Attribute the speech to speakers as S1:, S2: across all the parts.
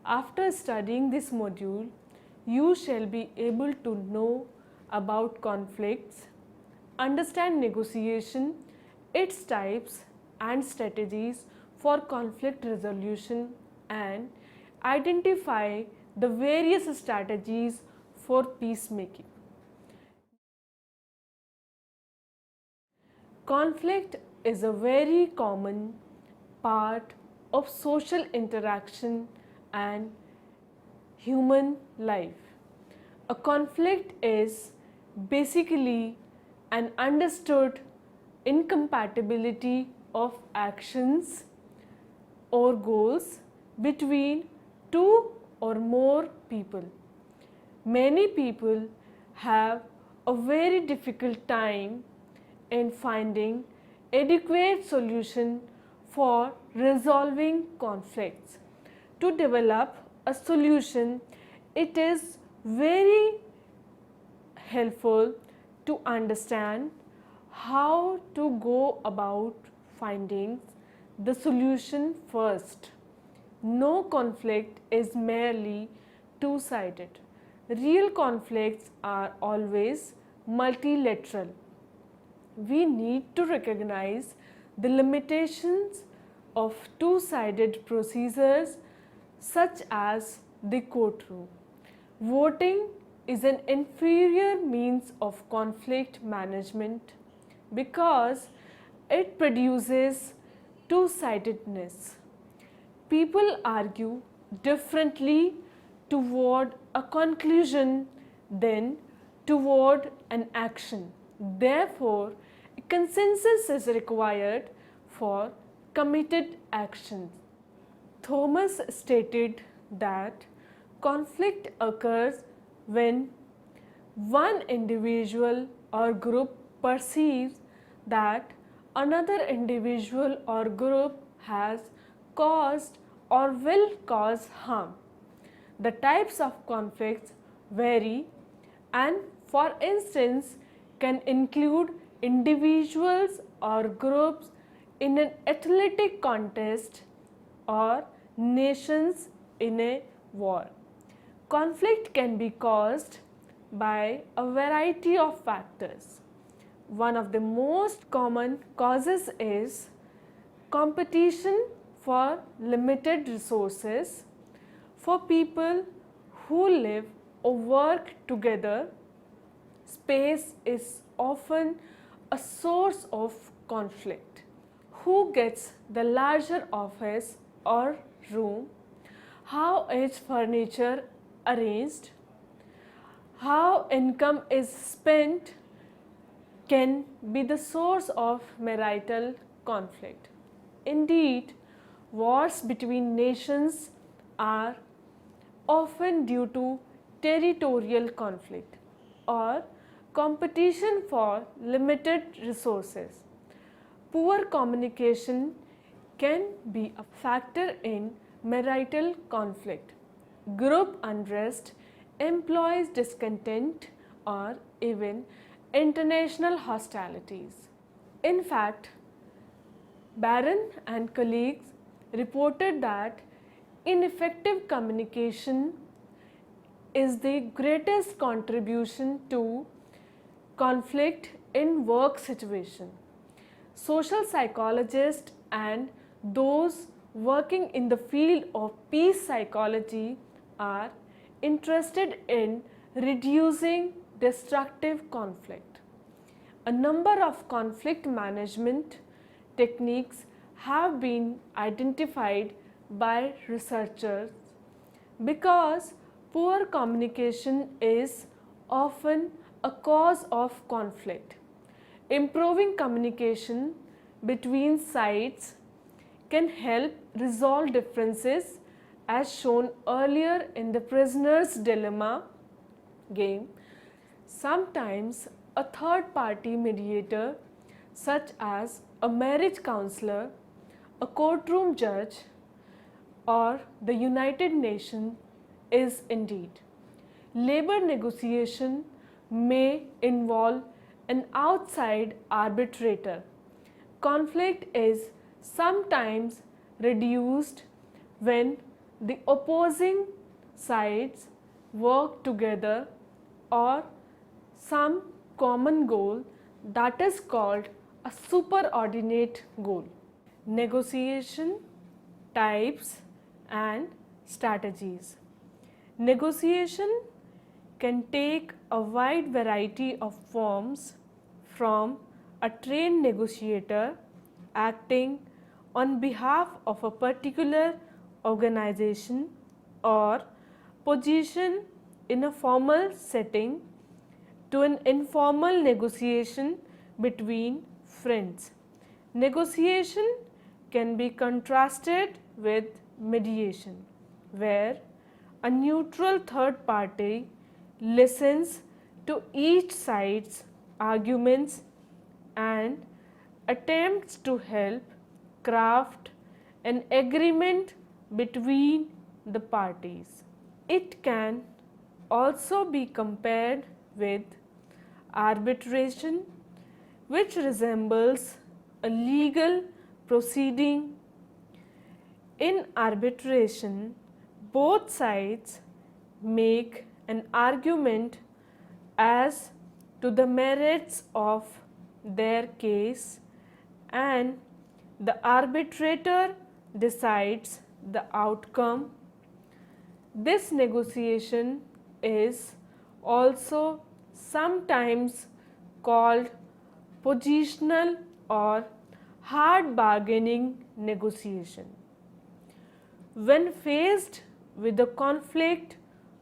S1: After studying this module, you shall be able to know about conflicts, understand negotiation, its types and strategies for conflict resolution, and identify the various strategies for peacemaking. Conflict is a very common part of social interaction and human life. A conflict is basically an understood incompatibility of actions or goals between two or more people. Many people have a very difficult time in finding adequate solution for resolving conflicts. To develop a solution, it is very helpful to understand how to go about finding the solution first. No conflict is merely two-sided. Real conflicts are always multilateral. We need to recognize the limitations of two-sided procedures such as the courtroom. Voting is an inferior means of conflict management because it produces two-sidedness. People argue differently toward a conclusion than toward an action. Therefore, a consensus is required for committed actions. Thomas stated that conflict occurs when one individual or group perceives that another individual or group has caused or will cause harm. The types of conflicts vary and, for instance, can include individuals or groups in an athletic contest or nations in a war. Conflict can be caused by a variety of factors. One of the most common causes is competition for limited resources. For people who live or work together, space is often a source of conflict. Who gets the larger office or room? How is furniture arranged? How income is spent can be the source of marital conflict. Indeed, wars between nations are often due to territorial conflict or competition for limited resources. Poor communication can be a factor in marital conflict. Group unrest, employees' discontent, or even international hostilities. In fact, Barron and colleagues reported that ineffective communication is the greatest contribution to conflict in work situation. Social psychologists and those working in the field of peace psychology are interested in reducing destructive conflict. A number of conflict management techniques have been identified by researchers because poor communication is often a cause of conflict. Improving communication between sides can help resolve differences as shown earlier in the prisoner's dilemma game. Sometimes a third party mediator such as a marriage counselor, a courtroom judge, or the United Nations is needed. Labor negotiation may involve an outside arbitrator. Conflict is sometimes reduced when the opposing sides work together or some common goal that is called a superordinate goal. Negotiation types and strategies. Negotiation can take a wide variety of forms, from a trained negotiator acting on behalf of a particular organization or position in a formal setting to an informal negotiation between friends. Negotiation can be contrasted with mediation, where a neutral third party listens to each side's arguments and attempts to help craft an agreement between the parties. It can also be compared with arbitration, which resembles a legal proceeding. In arbitration, both sides make an argument as to the merits of their case, and the arbitrator decides the outcome. This negotiation is also sometimes called positional or hard bargaining negotiation. When faced with a conflict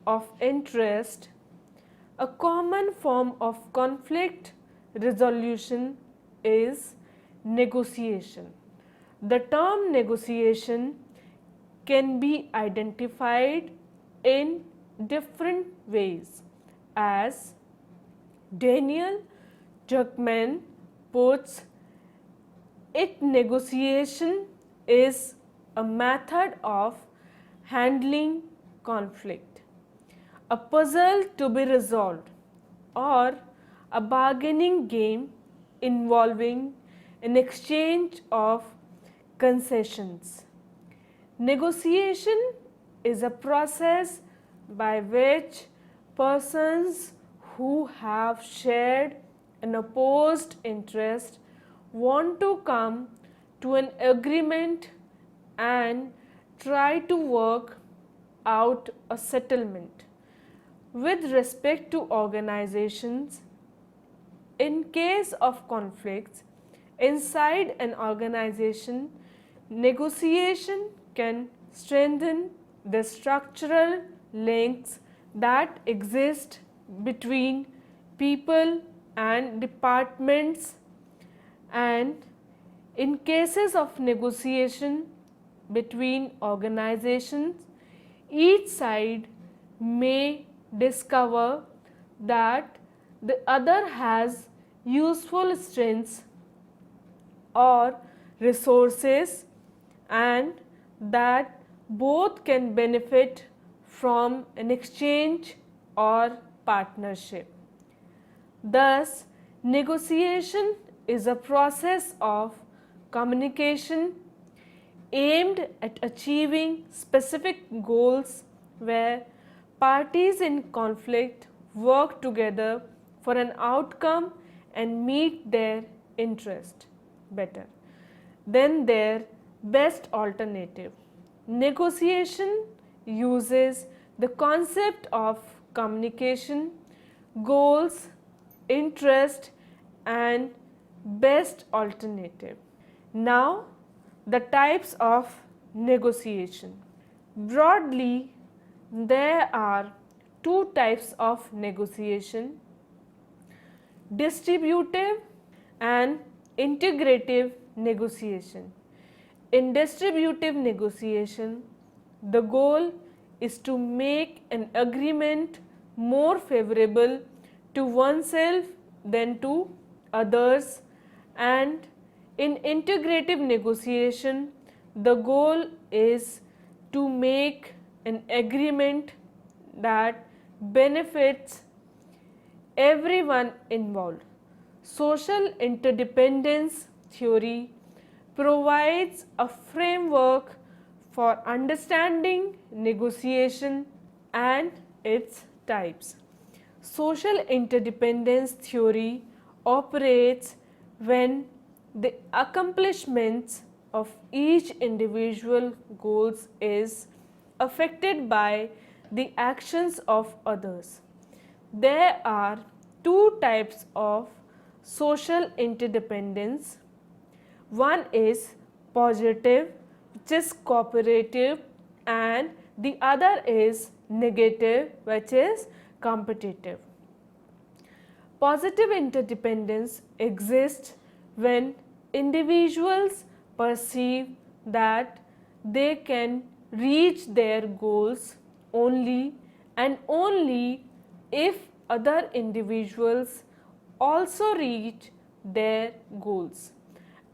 S1: of interest, a common form of conflict resolution is negotiation. The term negotiation can be identified in different ways. As Daniel Druckmann puts it, negotiation is a method of handling conflict, a puzzle to be resolved, or a bargaining game involving an exchange of concessions. Negotiation is a process by which persons who have shared an opposed interest want to come to an agreement and try to work out a settlement. With respect to organizations, in case of conflicts inside an organization, negotiation can strengthen the structural links that exist between people and departments, and in cases of negotiation between organizations, each side may discover that the other has useful strengths or resources and that both can benefit from an exchange or partnership. Thus, negotiation is a process of communication aimed at achieving specific goals where parties in conflict work together for an outcome and meet their interest better than their best alternative. Negotiation uses the concept of communication, goals, interest, and best alternative. Now, the types of negotiation. Broadly, there are two types of negotiation: distributive and integrative negotiation. In distributive negotiation, the goal is to make an agreement more favorable to oneself than to others, and in integrative negotiation, the goal is to make an agreement that benefits everyone involved. Social interdependence theory provides a framework for understanding negotiation and its types. Social interdependence theory operates when the accomplishments of each individual goals is affected by the actions of others. There are two types of social interdependence. One is positive, which is cooperative, and the other is negative, which is competitive. Positive interdependence exists when individuals perceive that they can reach their goals only and only if other individuals also reach their goals,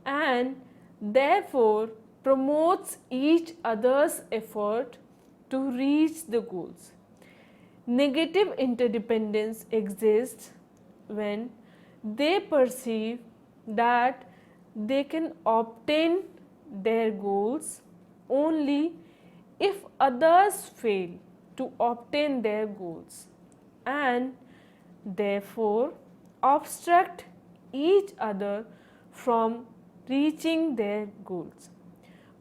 S1: and therefore promotes each other's effort to reach the goals. Negative interdependence exists when they perceive that they can obtain their goals only if others fail to obtain their goals, and therefore obstruct each other from reaching their goals.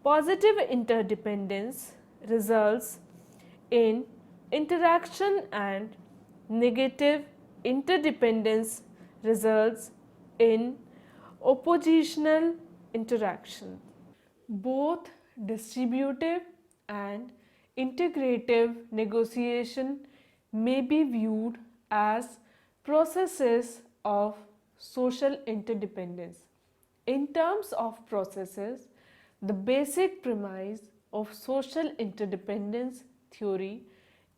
S1: Positive interdependence results in interaction, and negative interdependence results in oppositional interaction. Both distributive and integrative negotiation may be viewed as processes of social interdependence. In terms of processes, the basic premise of social interdependence theory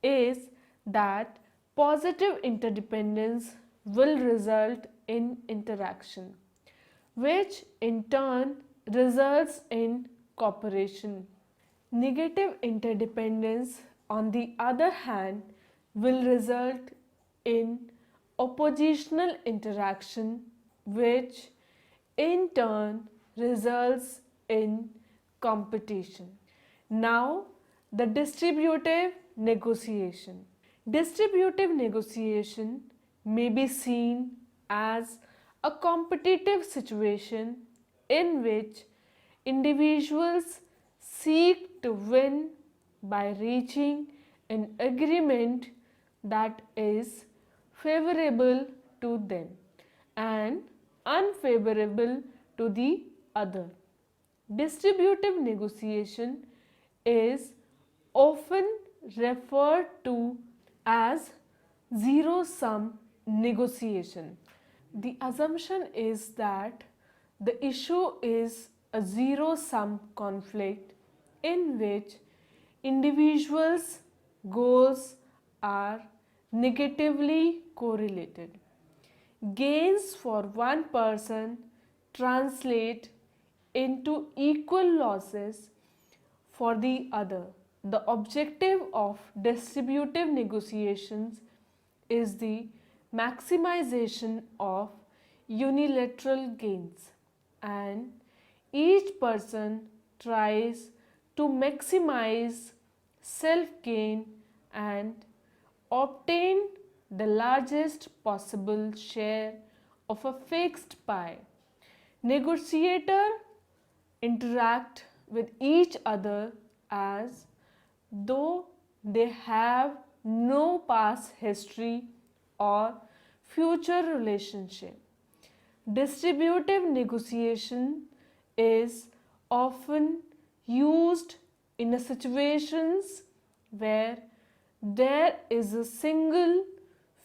S1: is that positive interdependence will result in interaction, which in turn results in cooperation. Negative interdependence, on the other hand, will result in oppositional interaction, which in turn results in competition. Now, the distributive negotiation. Distributive negotiation may be seen as a competitive situation in which individuals seek to win by reaching an agreement that is favorable to them and unfavorable to the other. Distributive negotiation is often referred to as zero-sum negotiation. The assumption is that the issue is a zero-sum conflict in which individuals' goals are negatively correlated. Gains for one person translate into equal losses for the other. The objective of distributive negotiations is the maximization of unilateral gains, and each person tries to maximize self gain and obtain the largest possible share of a fixed pie. Negotiators interact with each other as though they have no past history or future relationship. Distributive negotiation is often used in situations where there is a single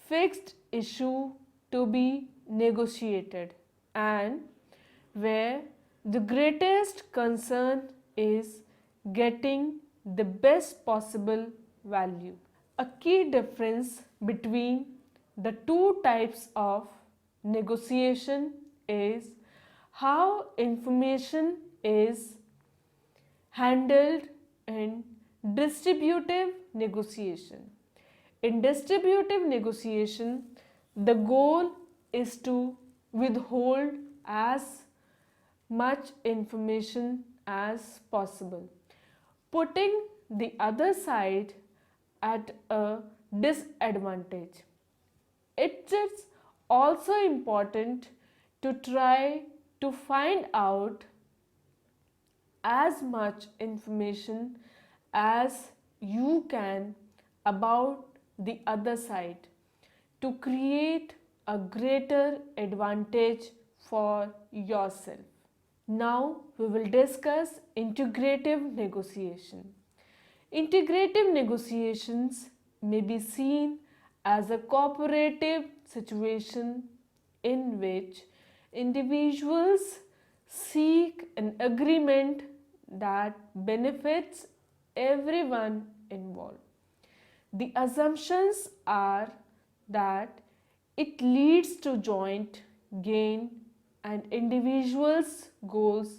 S1: fixed issue to be negotiated and where the greatest concern is getting the best possible value. A key difference between the two types of negotiation is how information is handled in distributive negotiation. In distributive negotiation, the goal is to withhold as much information as possible. putting the other side at a disadvantage. It is also important to try to find out as much information as you can about the other side to create a greater advantage for yourself. Now we will discuss integrative negotiation. Integrative negotiations may be seen as a cooperative situation in which individuals seek an agreement that benefits everyone involved. The assumptions are that it leads to joint gain and individuals' goals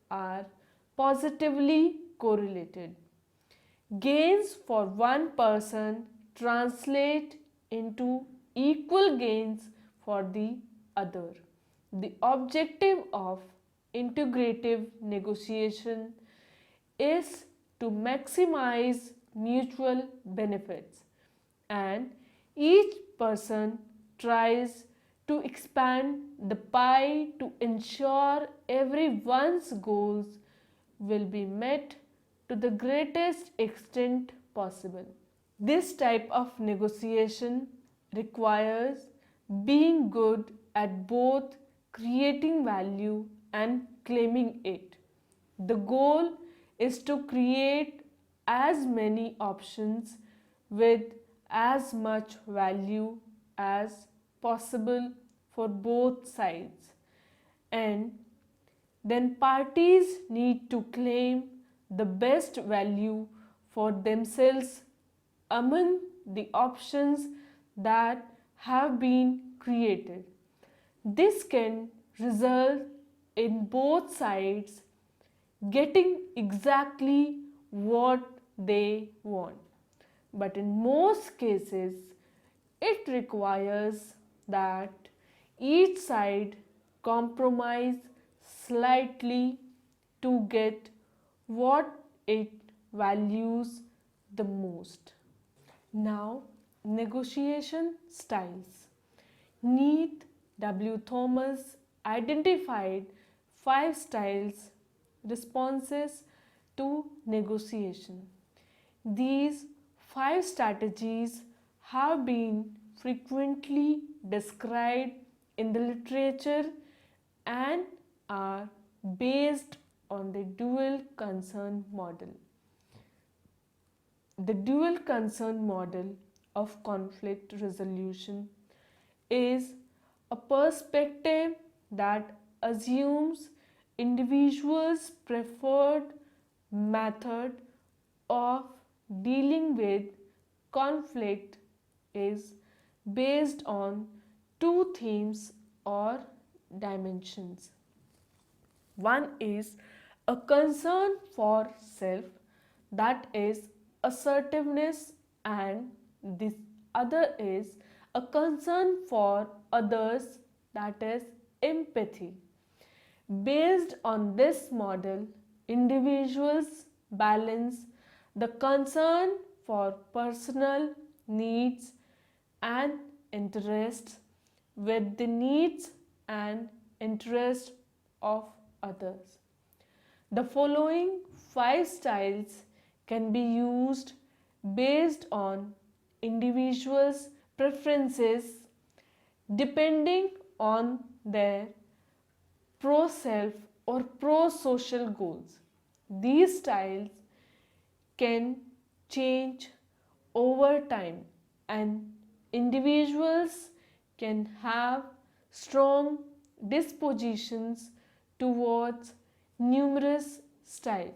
S1: are positively correlated. Gains for one person translate into equal gains for the other. The objective of integrative negotiation is to maximize mutual benefits, and each person tries to expand the pie to ensure everyone's goals will be met to the greatest extent possible. This type of negotiation requires being good at both creating value and claiming it. The goal is to create as many options with as much value as possible for both sides, and then parties need to claim the best value for themselves among the options that have been created. This can result in both sides getting exactly what they want, but in most cases, it requires that each side compromise slightly to get what it values the most. Now, negotiation styles. Neath W. Thomas identified 5 styles responses to negotiation. These 5 strategies have been frequently described in the literature and are based on the dual concern model. The dual concern model of conflict resolution is a perspective that assumes individuals' preferred method of dealing with conflict is based on 2 themes or dimensions. One is a concern for self, that is assertiveness, and the other is a concern for others, that is empathy. Based on this model, individuals balance the concern for personal needs and interests with the needs and interests of others. The following 5 styles can be used based on individuals' preferences depending on their pro-self or pro-social goals. These styles can change over time, and individuals can have strong dispositions towards numerous styles.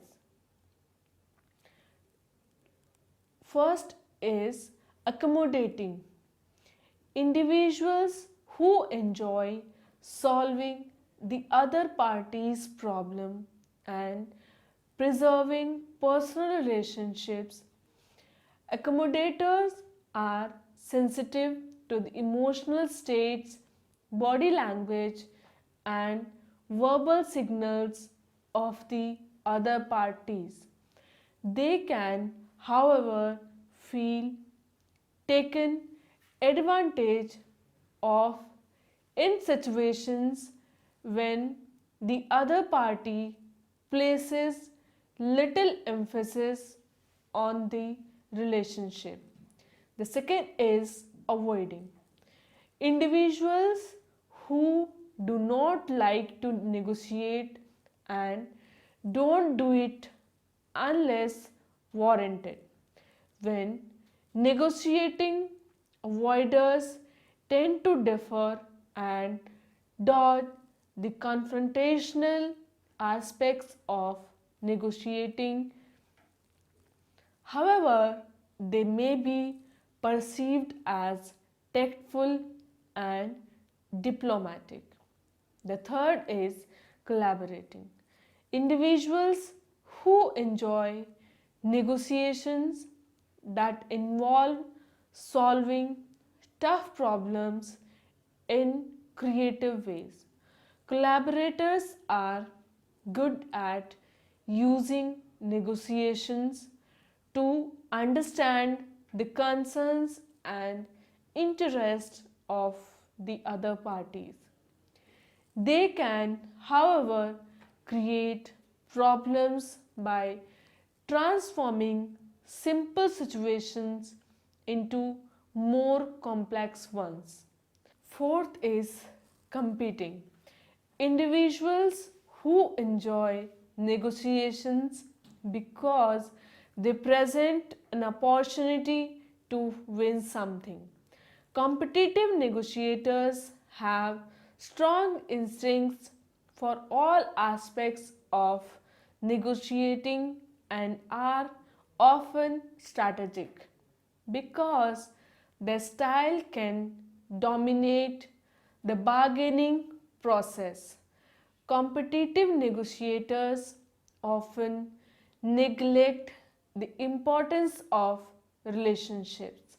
S1: First is accommodating. Individuals who enjoy solving the other party's problem and preserving personal relationships. Accommodators are sensitive to the emotional states, body language, and verbal signals of the other parties. They can, however, feel taken advantage of in situations when the other party places little emphasis on the relationship. The second is avoiding. Individuals who do not like to negotiate and don't do it unless warranted. When negotiating, avoiders tend to defer and dodge the confrontational aspects of negotiating. However, they may be perceived as tactful and diplomatic. The third is collaborating. Individuals who enjoy negotiations that involve solving tough problems in creative ways. Collaborators are good at using negotiations to understand the concerns and interests of the other parties. They can, however, create problems by transforming simple situations into more complex ones. Fourth is competing. Individuals who enjoy negotiations because they present an opportunity to win something. Competitive negotiators have strong instincts for all aspects of negotiating and are often strategic because their style can dominate the bargaining process. Competitive negotiators often neglect the importance of relationships.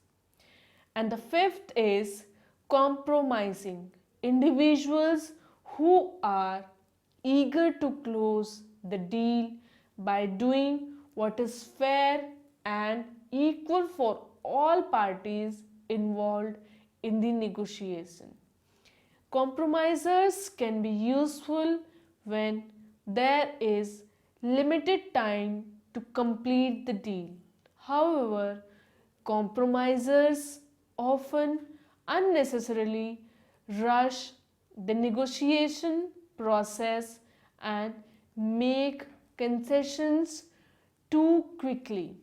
S1: And the fifth is compromising. Individuals who are eager to close the deal by doing what is fair and equal for all parties involved in the negotiation. Compromisers can be useful when there is limited time to complete the deal. However, compromisers often unnecessarily rush the negotiation process and make concessions too quickly.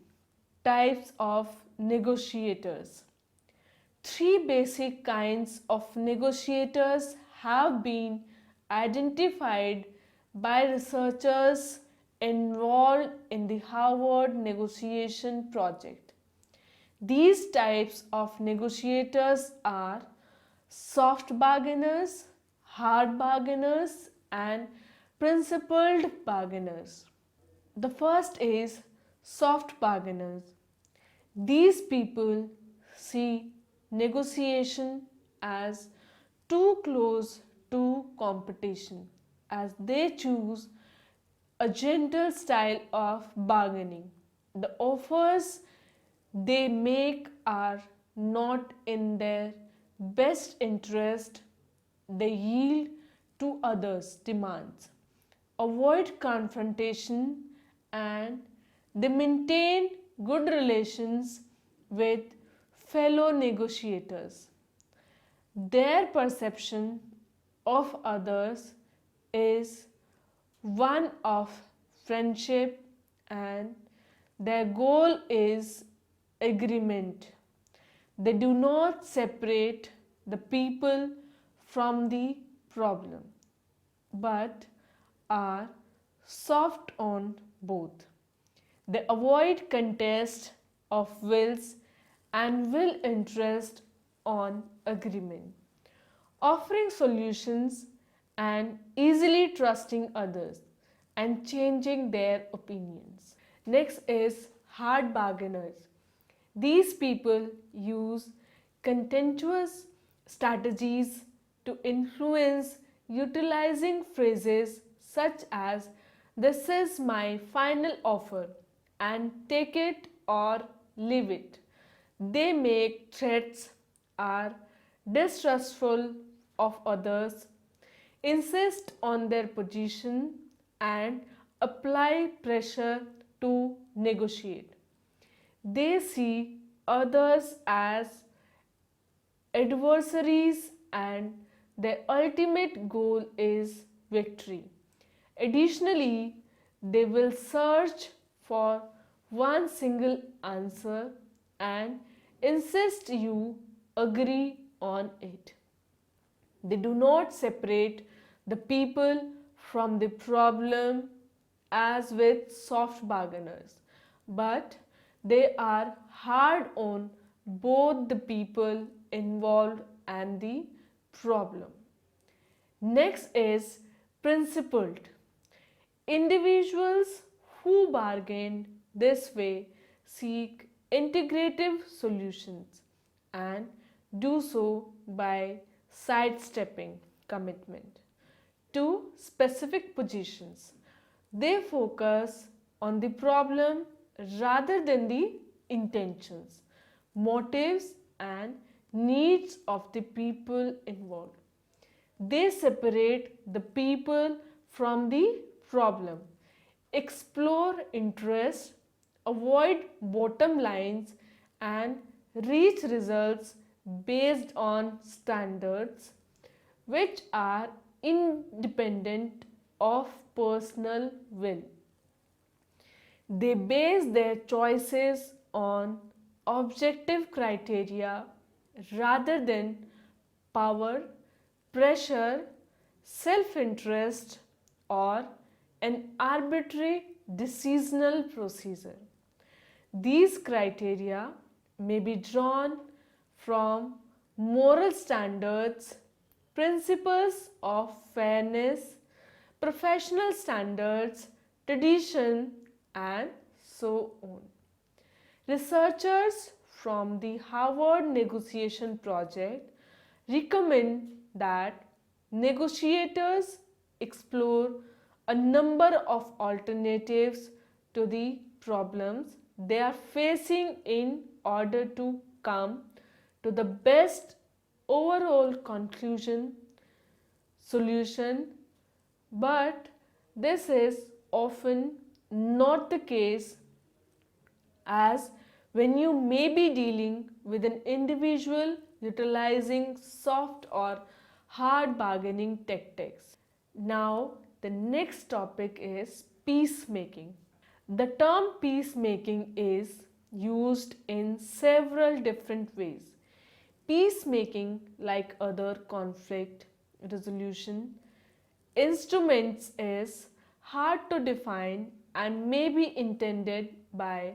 S1: Types of negotiators. Three basic kinds of negotiators have been identified by researchers involved in the Harvard Negotiation Project. These types of negotiators are soft bargainers, hard bargainers, and principled bargainers. The first is soft bargainers. These people see negotiation as too close to competition as they choose a gentle style of bargaining. The offers they make are not in their best interest, they yield to others' demands, avoid confrontation, and they maintain good relations with fellow negotiators. Their perception of others is one of friendship and their goal is agreement. They do not separate the people from the problem but are soft on both. They avoid contest of wills and will interest on agreement, offering solutions and easily trusting others and changing their opinions. Next is hard bargainers. These people use contentious strategies to influence, utilizing phrases such as "This is my final offer" and take it or leave it. They make threats, are distrustful of others, insist on their position, and apply pressure to negotiate. They see others as adversaries and their ultimate goal is victory. Additionally, they will search for one single answer and insist you agree on it. They do not separate the people from the problem as with soft bargainers, but they are hard on both the people involved and the problem. Next is principled. Individuals who bargain this way seek integrative solutions and do so by sidestepping commitment to specific positions. They focus on the problem rather than the intentions, motives, and needs of the people involved. They separate the people from the problem, explore interests, avoid bottom lines, and reach results based on standards which are independent of personal will. They base their choices on objective criteria rather than power, pressure, self interest, or an arbitrary decisional procedure. These criteria may be drawn from moral standards, principles of fairness, professional standards, tradition, and so on. Researchers from the Harvard Negotiation Project recommend that negotiators explore a number of alternatives to the problems they are facing in order to come to the best overall solution, but this is often not the case, as when you may be dealing with an individual utilizing soft or hard bargaining tactics. Now, the next topic is peacemaking. The term peacemaking is used in several different ways. Peacemaking, like other conflict resolution instruments, is hard to define and may be intended by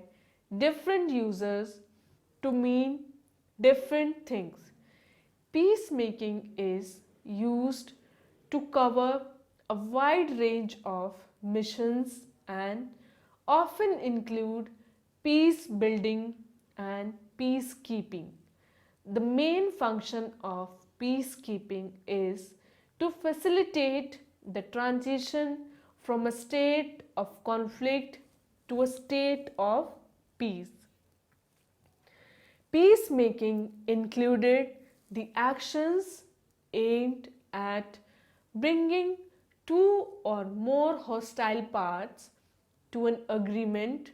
S1: different users to mean different things. Peacemaking is used to cover a wide range of missions and often include peace building and peacekeeping. The main function of peacekeeping is to facilitate the transition from a state of conflict to a state of peace. Peacemaking included the actions aimed at bringing two or more hostile parts to an agreement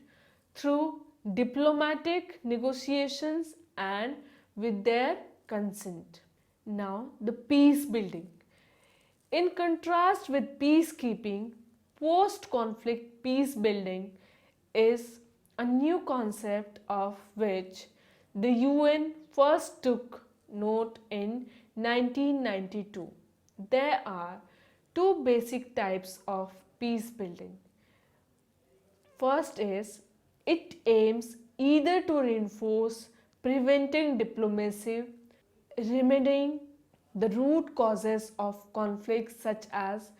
S1: through diplomatic negotiations and with their consent. Now, the peace building. In contrast with peacekeeping, post conflict peace building is a new concept of which the UN first took note in 1992. There are two basic types of peace building. First is, it aims either to reinforce preventing diplomacy, remedying the root causes of conflicts such as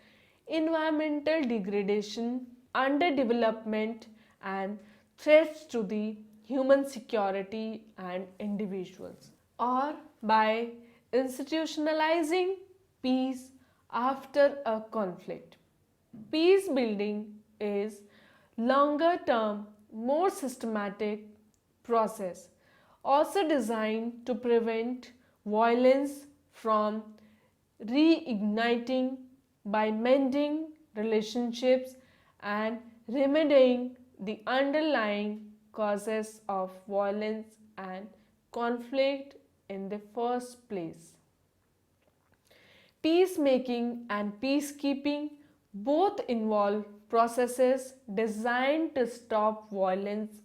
S1: environmental degradation, underdevelopment, and threats to the human security and individuals, or by institutionalizing peace after a conflict. Peace building is longer term more systematic process, also designed to prevent violence from reigniting by mending relationships and remedying the underlying causes of violence and conflict in the first place. Peacemaking and peacekeeping both involve processes designed to stop violence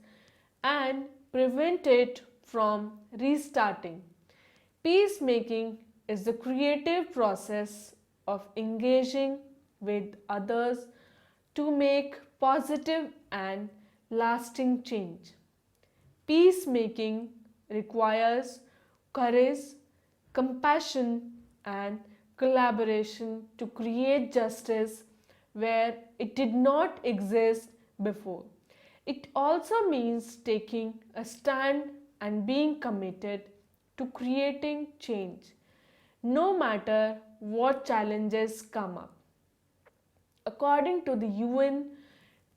S1: and prevent it from restarting. Peacemaking is the creative process of engaging with others to make positive and lasting change. Peacemaking requires courage, compassion, and collaboration to create justice where it did not exist before. It also means taking a stand and being committed to creating change, no matter what challenges come up. According to the UN,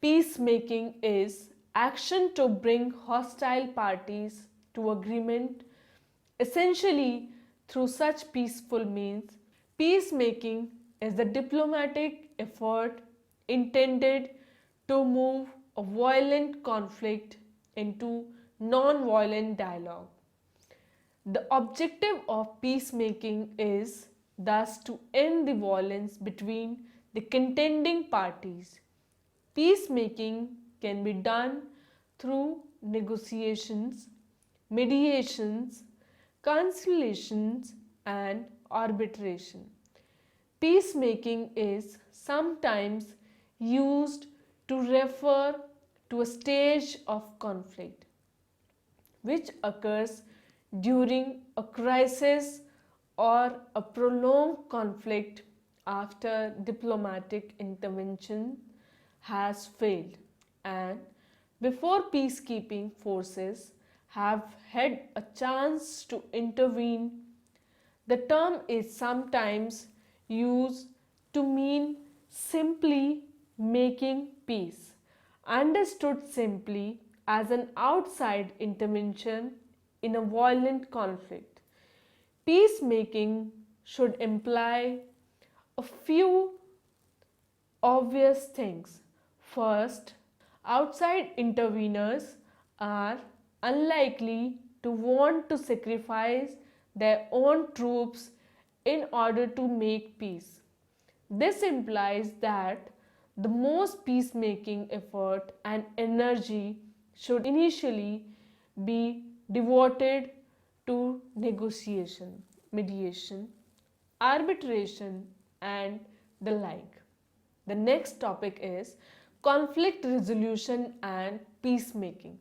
S1: peacemaking is action to bring hostile parties to agreement, essentially through such peaceful means. Peacemaking is the diplomatic effort intended to move a violent conflict into non-violent dialogue. The objective of peacemaking is thus to end the violence between the contending parties. Peacemaking can be done through negotiations, mediations, conciliations, and arbitration. Peacemaking is sometimes used to refer to a stage of conflict which occurs during a crisis or a prolonged conflict after diplomatic intervention has failed and before peacekeeping forces have had a chance to intervene. The term is sometimes used to mean simply making peace, understood simply as an outside intervention in a violent conflict. Peacemaking should imply a few obvious things. First, outside interveners are unlikely to want to sacrifice their own troops in order to make peace. This implies that the most peacemaking effort and energy should initially be devoted to negotiation, mediation, arbitration, and the like. The next topic is conflict resolution and peacemaking.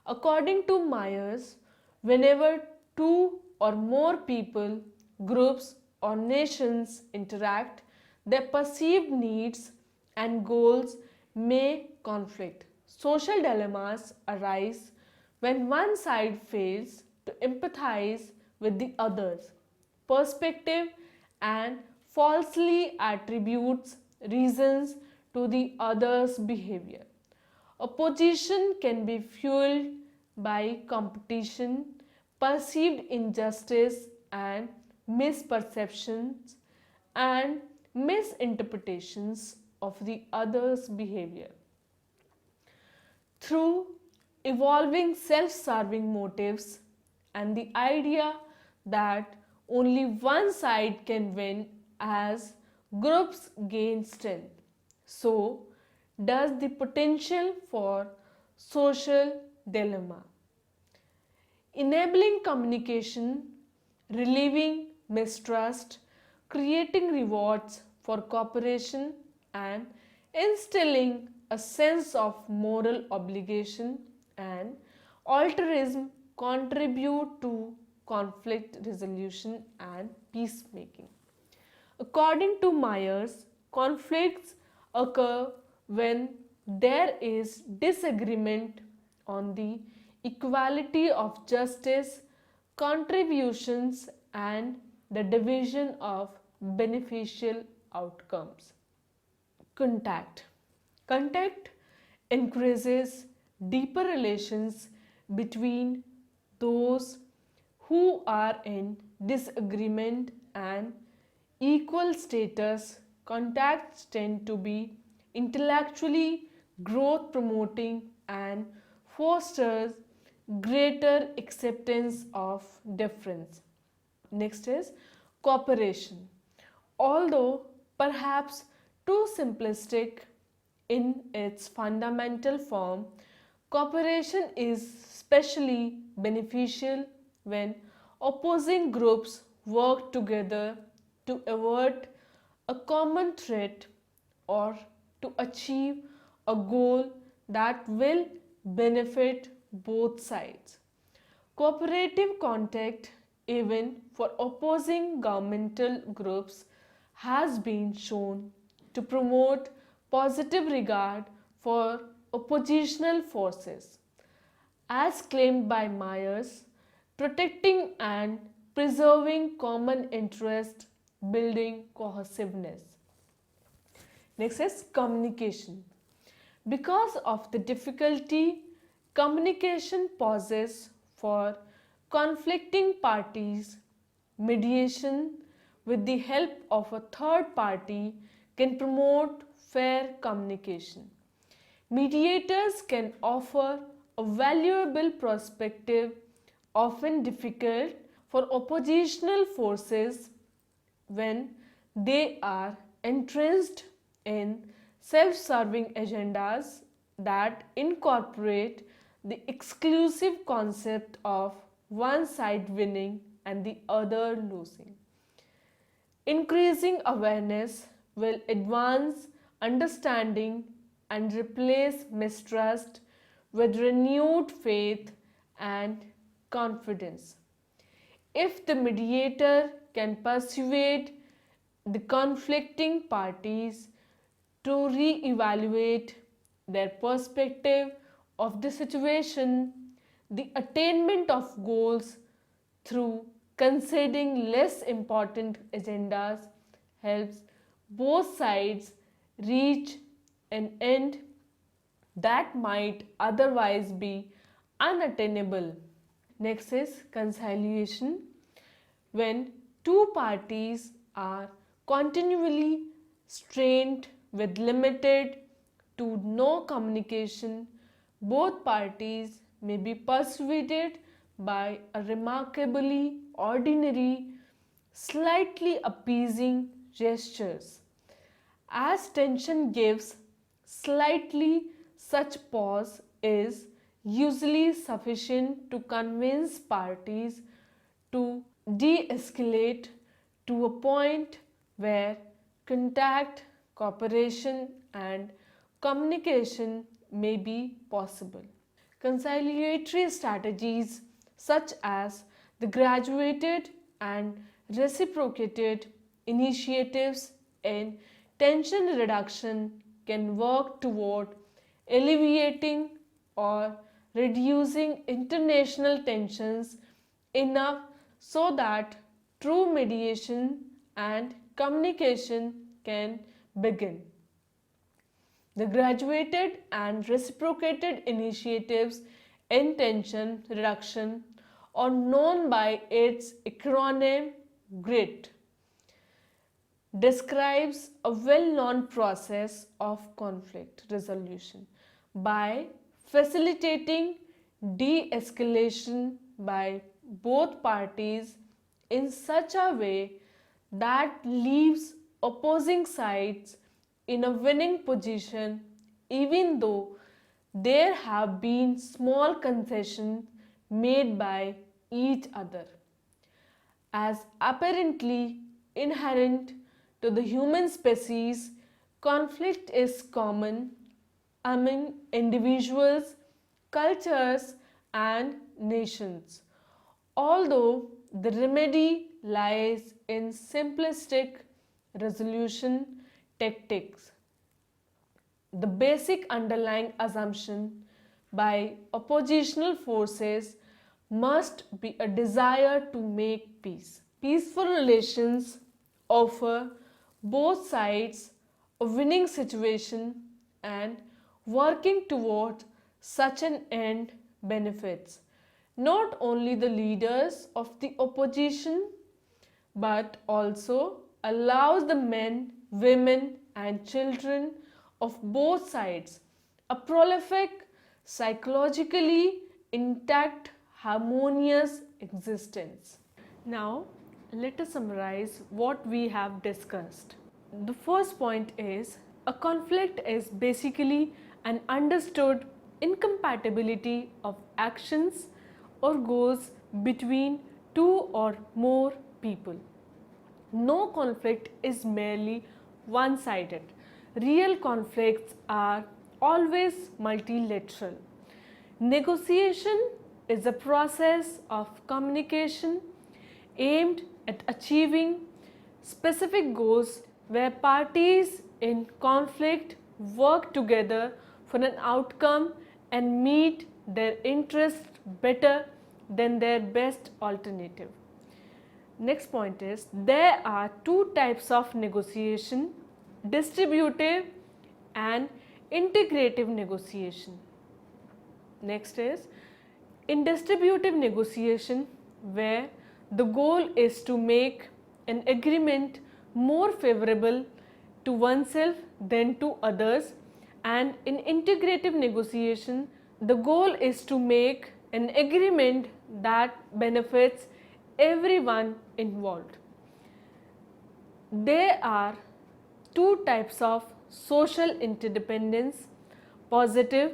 S1: According to Myers, whenever two or more people, groups, or nations interact, their perceived needs and goals may conflict. Social dilemmas arise when one side fails to empathize with the other's perspective and falsely attributes reasons to the other's behavior. Opposition can be fueled by competition, perceived injustice, and misperceptions and misinterpretations of the other's behavior. Through evolving self-serving motives and the idea that only one side can win as groups gain strength, so does the potential for social dilemma. Enabling communication, relieving mistrust, creating rewards for cooperation, and instilling a sense of moral obligation and altruism contribute to conflict resolution and peacemaking. According to Myers, conflicts occur when there is disagreement on the equality of justice, contributions, and the division of beneficial outcomes. Contact increases deeper relations between those who are in disagreement, and equal status contacts tend to be intellectually growth promoting and fosters greater acceptance of difference. Next is cooperation. Although perhaps too simplistic in its fundamental form, cooperation is especially beneficial when opposing groups work together to avert a common threat or to achieve a goal that will benefit both sides. Cooperative contact, even for opposing governmental groups, has been shown to promote positive regard for oppositional forces. As claimed by Myers, protecting and preserving common interest, building cohesiveness. Next is communication. Because of the difficulty communication poses for conflicting parties, mediation with the help of a third party can promote fair communication. Mediators can offer a valuable perspective, often difficult for oppositional forces when they are entrenched in self-serving agendas that incorporate the exclusive concept of one side winning and the other losing. Increasing awareness will advance understanding and replace mistrust with renewed faith and confidence. If the mediator can persuade the conflicting parties to re-evaluate their perspective of the situation, the attainment of goals through conceding less important agendas helps both sides reach an end that might otherwise be unattainable. Next is conciliation. When two parties are continually strained with limited to no communication, both parties may be persuaded by a remarkably ordinary, slightly appeasing gestures. As tension gives slightly, such pause is usually sufficient to convince parties to de-escalate to a point where contact, cooperation and communication may be possible. Conciliatory strategies such as the graduated and reciprocated initiatives in tension reduction can work toward alleviating or reducing international tensions enough so that true mediation and communication can begin. The graduated and reciprocated initiatives in tension reduction are known by its acronym GRIT, describes a well-known process of conflict resolution by facilitating de-escalation by both parties in such a way that leaves opposing sides in a winning position even though there have been small concessions made by each other. As apparently inherent to the human species, conflict is common among individuals, cultures and nations. Although the remedy lies in simplistic resolution tactics, the basic underlying assumption by oppositional forces must be a desire to make peace. Peaceful relations offer both sides a winning situation, and working toward Such an end benefits not only the leaders of the opposition but also allows the men, women, and children of both sides a prolific, psychologically intact, harmonious existence. Now, let us summarize what we have discussed. The first point is a conflict is basically an understood incompatibility of actions or goals between two or more people. No conflict is merely one-sided. Real conflicts are always multilateral. Negotiation is a process of communication aimed at achieving specific goals where parties in conflict work together for an outcome and meet their interests better than their best alternative. Next point is there are two types of negotiation: distributive and integrative negotiation. Next is in distributive negotiation, where the goal is to make an agreement more favorable to oneself than to others, and in integrative negotiation the goal is to make an agreement that benefits everyone involved. There are two types of social interdependence: positive,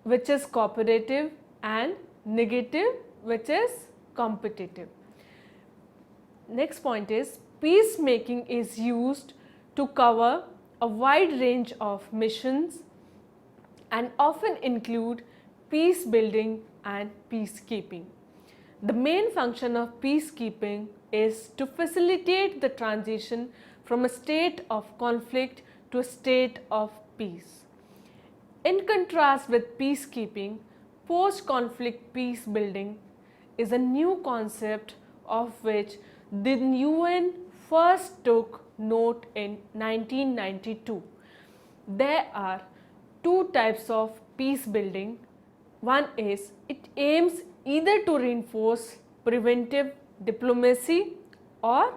S1: which is cooperative, and negative, which is competitive. Next point is peacemaking is used to cover a wide range of missions and often include peace building and peacekeeping. The main function of peacekeeping is to facilitate the transition from a state of conflict to a state of peace. In contrast with peacekeeping, post-conflict peace building is a new concept of which the UN first took note in 1992. There are two types of peace building. One is it aims either to reinforce preventive diplomacy, or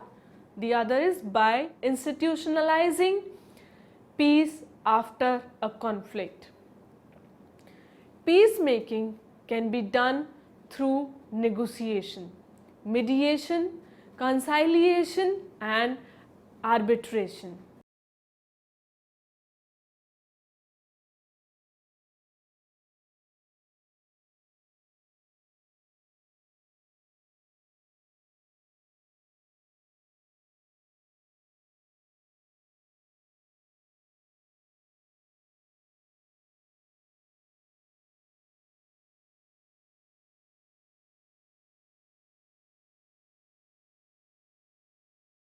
S1: the other is by institutionalizing peace after a conflict. Peacemaking can be done through negotiation, mediation, conciliation, and arbitration.